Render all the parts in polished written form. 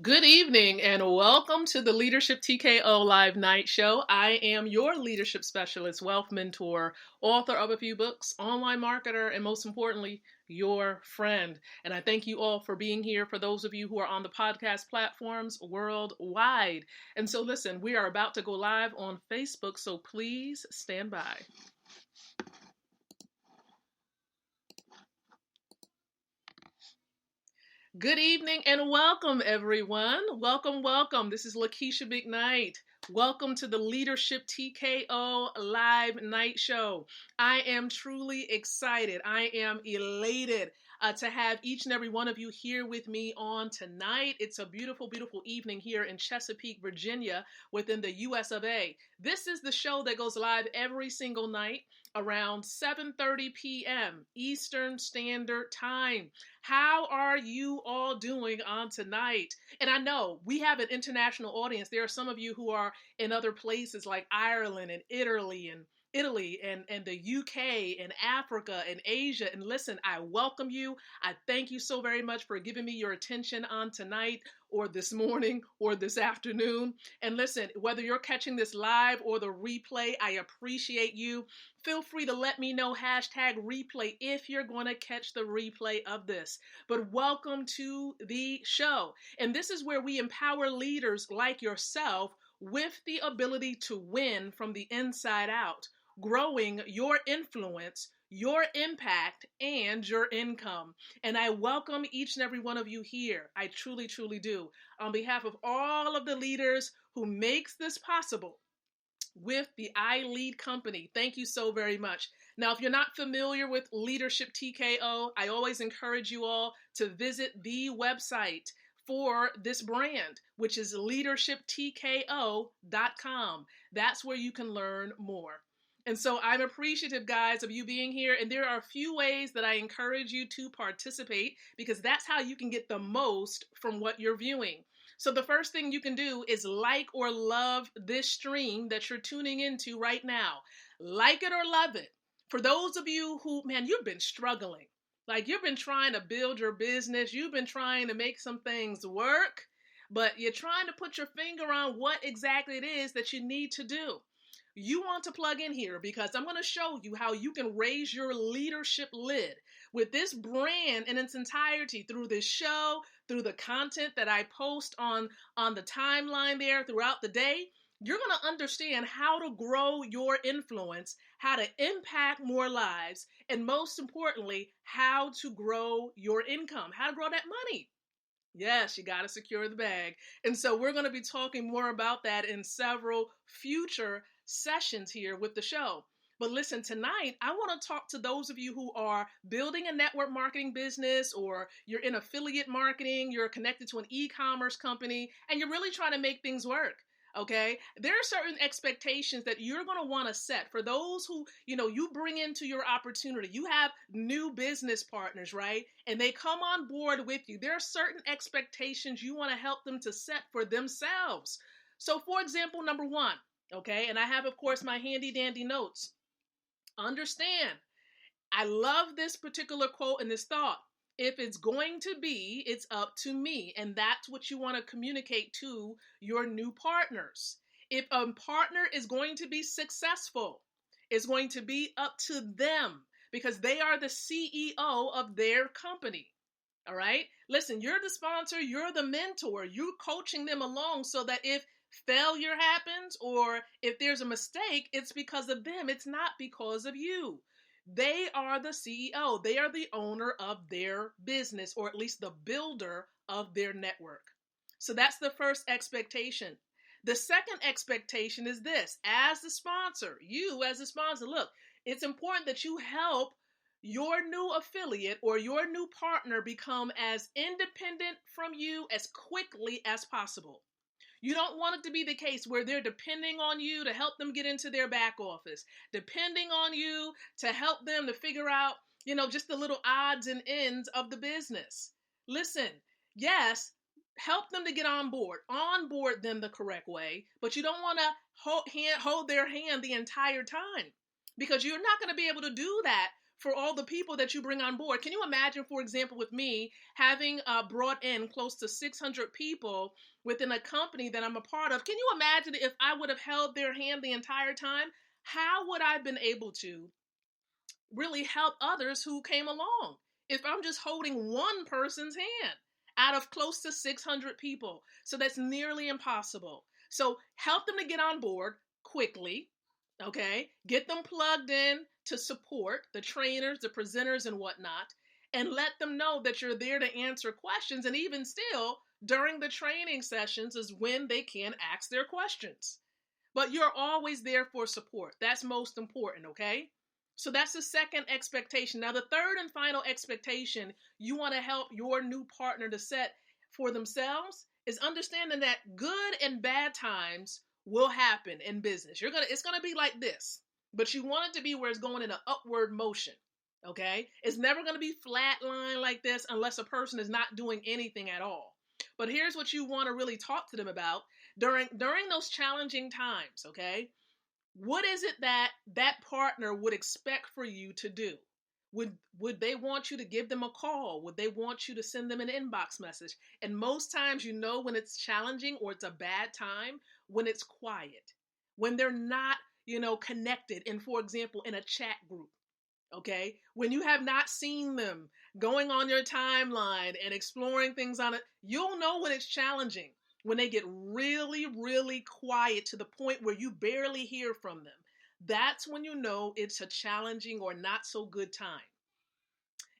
Good evening and welcome to the Leadership TKO Live Night Show. I am your leadership specialist, wealth mentor, author of a few books, online marketer, and most importantly, your friend. And I thank you all for being here, for those of you who are on the podcast platforms worldwide. And so listen, we are about to go live on Facebook, so please stand by. Good evening and welcome, everyone. Welcome. This is Lakeisha McKnight. Welcome to the Leadership TKO Live Night Show. I am truly excited. I am elated to have each and every one of you here with me on tonight. It's a beautiful, beautiful evening here in Chesapeake, Virginia, within the US of A. This is the show that goes live every single night around 7:30 p.m. Eastern Standard Time. How are you all doing on tonight? And I know we have an international audience. There are some of you who are in other places like Ireland and Italy and the UK and Africa and Asia. And listen, I welcome you. I thank you so very much for giving me your attention on tonight or this morning or this afternoon. And listen, whether you're catching this live or the replay, I appreciate you. Feel free to let me know #replay if you're going to catch the replay of this. But welcome to the show. And this is where we empower leaders like yourself with the ability to win from the inside out, growing your influence, your impact, and your income. And I welcome each and every one of you here. I truly, truly do. On behalf of all of the leaders who makes this possible, with the iLead Company. Thank you so very much. Now, if you're not familiar with Leadership TKO, I always encourage you all to visit the website for this brand, which is leadershiptko.com. That's where you can learn more. And so I'm appreciative, guys, of you being here. And there are a few ways that I encourage you to participate because that's how you can get the most from what you're viewing. So the first thing you can do is like or love this stream that you're tuning into right now. Like it or love it. For those of you who, man, you've been struggling. Like you've been trying to build your business. You've been trying to make some things work, but you're trying to put your finger on what exactly it is that you need to do. You want to plug in here because I'm going to show you how you can raise your leadership lid with this brand in its entirety through this show, through the content that I post on the timeline there throughout the day. You're going to understand how to grow your influence, how to impact more lives, and most importantly, how to grow your income, how to grow that money. Yes, you got to secure the bag. And so we're going to be talking more about that in several future sessions here with the show. But listen, tonight, I want to talk to those of you who are building a network marketing business, or you're in affiliate marketing, you're connected to an e-commerce company, and you're really trying to make things work. Okay, there are certain expectations that you're going to want to set for those who, you bring into your opportunity. You have new business partners, right? And they come on board with you. There are certain expectations you want to help them to set for themselves. So, for example, number one, okay, and I have, of course, my handy dandy notes. Understand, I love this particular quote and this thought. If it's going to be, it's up to me. And that's what you want to communicate to your new partners. If a partner is going to be successful, it's going to be up to them because they are the CEO of their company. All right. Listen, you're the sponsor, you're the mentor, you're coaching them along so that if failure happens or if there's a mistake, it's because of them. It's not because of you. They are the CEO. They are the owner of their business, or at least the builder of their network. So that's the first expectation. The second expectation is this: as the sponsor, you as a sponsor, look, it's important that you help your new affiliate or your new partner become as independent from you as quickly as possible. You don't want it to be the case where they're depending on you to help them get into their back office, depending on you to help them to figure out, just the little odds and ends of the business. Listen, yes, help them to get onboard them the correct way, but you don't want to hold their hand the entire time because you're not going to be able to do that for all the people that you bring on board. Can you imagine, for example, with me having brought in close to 600 people within a company that I'm a part of? Can you imagine if I would have held their hand the entire time? How would I have been able to really help others who came along if I'm just holding one person's hand out of close to 600 people? So that's nearly impossible. So help them to get on board quickly, okay? Get them plugged in to support the trainers, the presenters, and whatnot, and let them know that you're there to answer questions. And even still, during the training sessions is when they can ask their questions. But you're always there for support. That's most important, okay? So that's the second expectation. Now, the third and final expectation you want to help your new partner to set for themselves is understanding that good and bad times will happen in business. It's gonna be like this, but you want it to be where it's going in an upward motion. Okay? It's never gonna be flat line like this unless a person is not doing anything at all. But here's what you want to really talk to them about during those challenging times, okay? What is it that partner would expect for you to do? Would they want you to give them a call? Would they want you to send them an inbox message? And most times, you know, when it's challenging or it's a bad time, when it's quiet, when they're not, connected in, for example, in a chat group. Okay, when you have not seen them going on your timeline and exploring things on it, you'll know when it's challenging. When they get really, really quiet to the point where you barely hear from them, that's when you know it's a challenging or not so good time.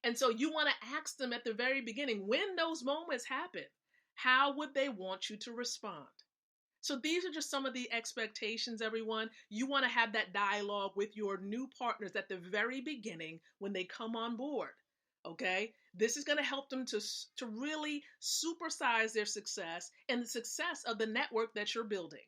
And so you want to ask them at the very beginning, when those moments happen, how would they want you to respond? So these are just some of the expectations, everyone. You want to have that dialogue with your new partners at the very beginning when they come on board. Okay? This is going to help them to really supersize their success and the success of the network that you're building.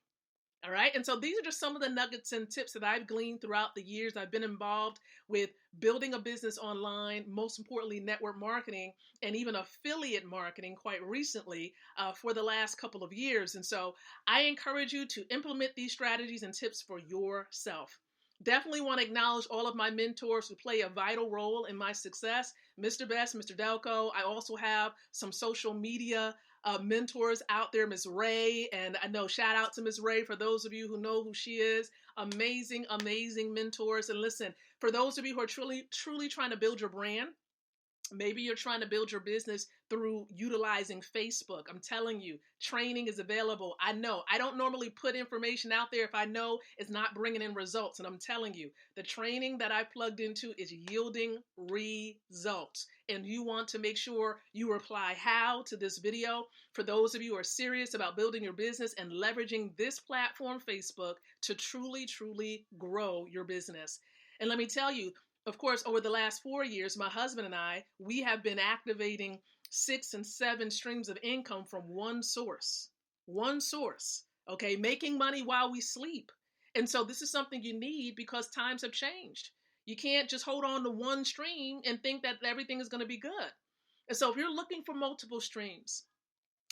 All right. And so these are just some of the nuggets and tips that I've gleaned throughout the years I've been involved with building a business online, most importantly, network marketing, and even affiliate marketing quite recently for the last couple of years. And so I encourage you to implement these strategies and tips for yourself. Definitely want to acknowledge all of my mentors who play a vital role in my success. Mr. Best, Mr. Delco. I also have some social media mentors out there, Ms. Ray, and I know shout out to Ms. Ray for those of you who know who she is. Amazing, amazing mentors. And listen, for those of you who are truly trying to build your brand, maybe you're trying to build your business through utilizing Facebook. I'm telling you, training is available. I know I don't normally put information out there if I know it's not bringing in results. And I'm telling you, the training that I plugged into is yielding results. And you want to make sure you reply how to this video. For those of you who are serious about building your business and leveraging this platform, Facebook, to truly grow your business. And let me tell you, of course, over the last 4 years, my husband and I, we have been activating 6 and 7 streams of income from one source, okay, making money while we sleep. And so this is something you need because times have changed. You can't just hold on to one stream and think that everything is going to be good. And so if you're looking for multiple streams,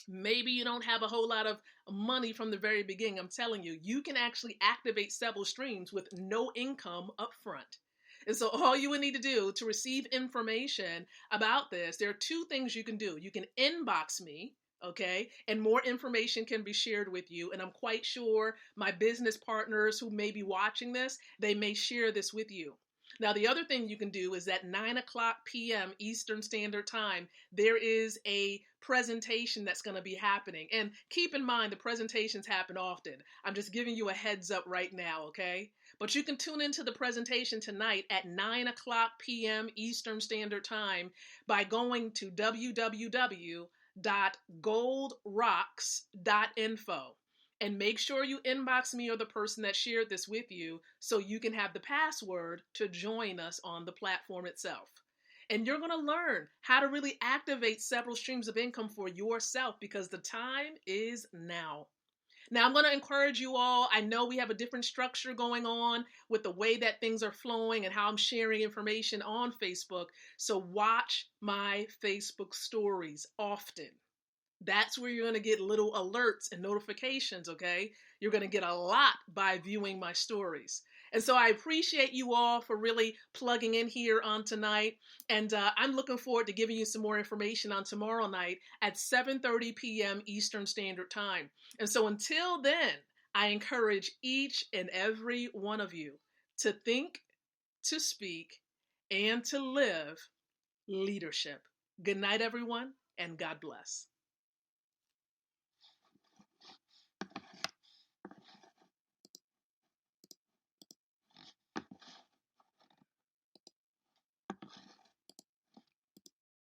maybe you don't have a whole lot of money from the very beginning. I'm telling you, you can actually activate several streams with no income up front. And so all you would need to do to receive information about this, there are 2 things you can do. You can inbox me, okay, and more information can be shared with you. And I'm quite sure my business partners who may be watching this, they may share this with you. Now, the other thing you can do is at 9:00 p.m. Eastern Standard Time, there is a presentation that's going to be happening. And keep in mind, the presentations happen often. I'm just giving you a heads up right now, okay? But you can tune into the presentation tonight at 9:00 p.m. Eastern Standard Time by going to www.goldrocks.info. And make sure you inbox me or the person that shared this with you so you can have the password to join us on the platform itself. And you're going to learn how to really activate several streams of income for yourself because the time is now. Now, I'm going to encourage you all. I know we have a different structure going on with the way that things are flowing and how I'm sharing information on Facebook. So watch my Facebook stories often. That's where you're going to get little alerts and notifications, okay? You're going to get a lot by viewing my stories. And so I appreciate you all for really plugging in here on tonight. And I'm looking forward to giving you some more information on tomorrow night at 7:30 p.m. Eastern Standard Time. And so until then, I encourage each and every one of you to think, to speak, and to live leadership. Good night, everyone, and God bless.